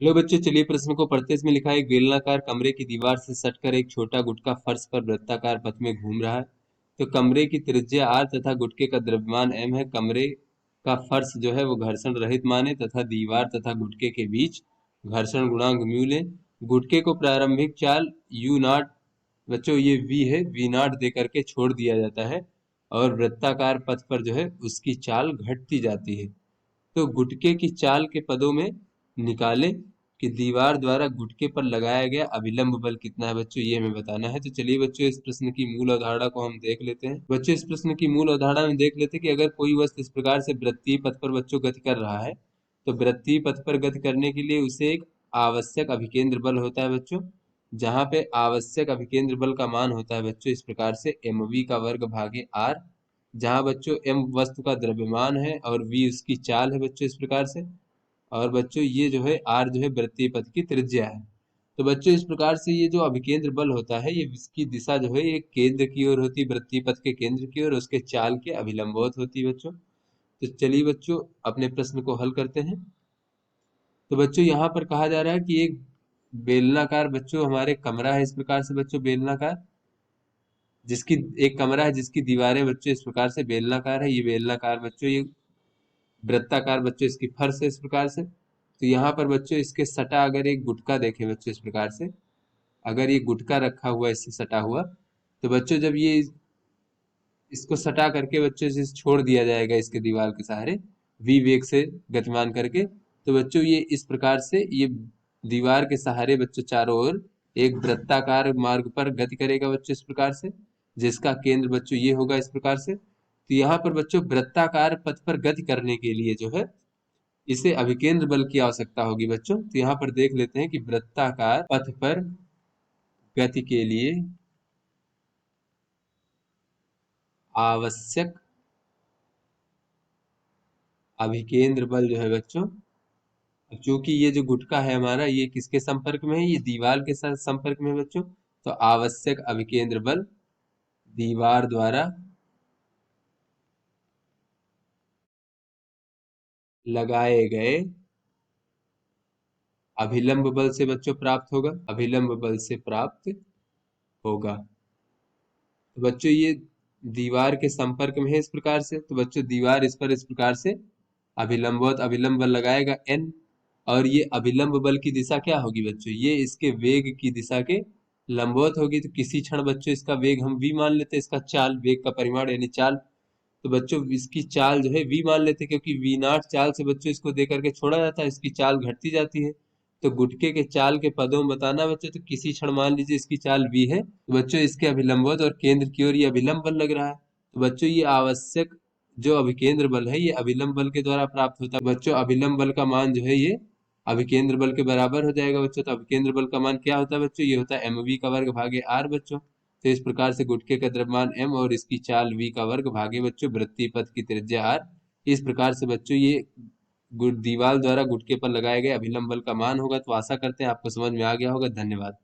लो बच्चों, चलिए प्रश्न को पढ़ते हैं। इसमें लिखा है एक बेलनाकार कमरे की दीवार से सटकर एक छोटा गुटका फर्श पर वृत्ताकार पथ में घूम रहा है। तो कमरे की त्रिज्या r तथा गुटके का द्रव्यमान m है। कमरे का फर्श जो है वो घर्षण रहित माने तथा दीवार तथा गुटके के बीच घर्षण गुणांक म्यू लें। गुटके को प्रारंभिक चाल u नॉट, बच्चों ये v है, v नॉट दे करके छोड़ दिया जाता है और वृत्ताकार पथ पर जो है उसकी चाल घटती जाती है। तो गुटके की चाल के पदों में निकालें कि दीवार द्वारा गुटके पर लगाया गया अभिलंब बल कितना है। बच्चों ये हमें बताना है। तो चलिए बच्चों, इस प्रश्न की मूल अवधारणा को हम देख लेते हैं। बच्चों इस प्रश्न की मूल अवधारणा में देख लेते हैं कि अगर कोई वस्तु इस प्रकार से वृत्तीय पथ पर बच्चों गति कर रहा है, तो वृत्तीय पथ पर गति करने के लिए उसे एक आवश्यक अभिकेंद्र बल होता है बच्चों। जहाँ पे आवश्यक अभिकेंद्र बल का मान होता है बच्चों इस प्रकार से mv का वर्ग भागे r, जहाँ बच्चों m वस्तु का द्रव्यमान है और v उसकी चाल है बच्चों इस प्रकार से। और बच्चों ये जो है r जो है वृत्तीय पथ की त्रिज्या है। तो बच्चों इस प्रकार से ये जो अभिकेंद्र बल होता है ये इसकी दिशा जो है एक केंद्र की ओर होती है, वृत्तीय पथ के केंद्र की ओर, उसके चाल के अभिलंबवत होती है बच्चों। तो चलिए बच्चों अपने प्रश्न को हल करते हैं। तो बच्चों यहाँ पर कहा जा रहा है कि एक बेलनाकार बच्चों हमारे कमरा है इस प्रकार से बच्चों बेलनाकार, जिसकी एक कमरा है जिसकी दीवारें बच्चों इस प्रकार से बेलनाकार है। ये बेलनाकार बच्चों, ये वृत्ताकार बच्चों इसकी फर्श है इस प्रकार से। तो यहाँ पर बच्चों इसके सटा अगर एक गुटका देखें बच्चों इस प्रकार से, अगर ये गुटका रखा हुआ इससे सटा हुआ, तो बच्चों जब ये इसको सटा करके बच्चों इसे छोड़ दिया जाएगा इसके दीवार के सहारे वी वेग से गतिमान करके, तो बच्चों ये इस प्रकार से ये दीवार के सहारे बच्चों चारों ओर एक वृत्ताकार मार्ग पर गति करेगा बच्चों इस प्रकार से, जिसका केंद्र बच्चों ये होगा इस प्रकार से। तो यहाँ पर बच्चों वृत्ताकार पथ पर गति करने के लिए जो है इसे अभिकेंद्र बल की आवश्यकता होगी बच्चों। तो यहाँ पर देख लेते हैं कि वृत्ताकार पथ पर गति के लिए आवश्यक अभिकेंद्र बल जो है बच्चों, चूंकि ये जो गुटका है हमारा ये किसके संपर्क में है, ये दीवार के साथ संपर्क में है बच्चों। तो आवश्यक अभिकेंद्र बल दीवार द्वारा लगाए गए अभिलंब बल से बच्चों प्राप्त होगा, अभिलंब बल से प्राप्त होगा। तो बच्चों ये दीवार के संपर्क में है इस प्रकार से, तो बच्चों दीवार इस पर इस प्रकार से अभिलंबवत अभिलंब बल लगाएगा n, और ये अभिलंब बल की दिशा क्या होगी बच्चों, ये इसके वेग की दिशा के लंबवत होगी। तो किसी क्षण बच्चों इसका वेग हम v मान लेते हैं, इसका चाल, वेग का परिमाण यानी चाल। तो बच्चों इसकी चाल जो है v मान लेते हैं, क्योंकि v नॉट चाल से बच्चों इसको दे करके छोड़ा जाता है, इसकी चाल घटती जाती है। तो गुटके के चाल के पदों में बताना बच्चों, तो किसी क्षण मान लीजिए इसकी चाल v है, तो बच्चों इसके अभिलंबवत और केंद्र की ओर ये अभिलंब बल लग रहा है। तो बच्चों ये आवश्यक जो अभिकेंद्र बल है ये अभिलंब बल के द्वारा प्राप्त होता है बच्चों। अभिलंब बल का मान जो है ये अभिकेंद्र बल के बराबर हो जाएगा बच्चों। तो अभिकेंद्र बल का मान क्या होता है बच्चों, ये होता है mv का वर्ग भागे r बच्चों। तो इस प्रकार से गुटके का द्रव्यमान m और इसकी चाल v का वर्ग भागे बच्चों वृत्तीय पथ की त्रिज्या r। इस प्रकार से बच्चों ये दीवार द्वारा गुटके पर लगाए गए अभिलंब बल का मान होगा। तो आशा करते हैं आपको समझ में आ गया होगा। धन्यवाद।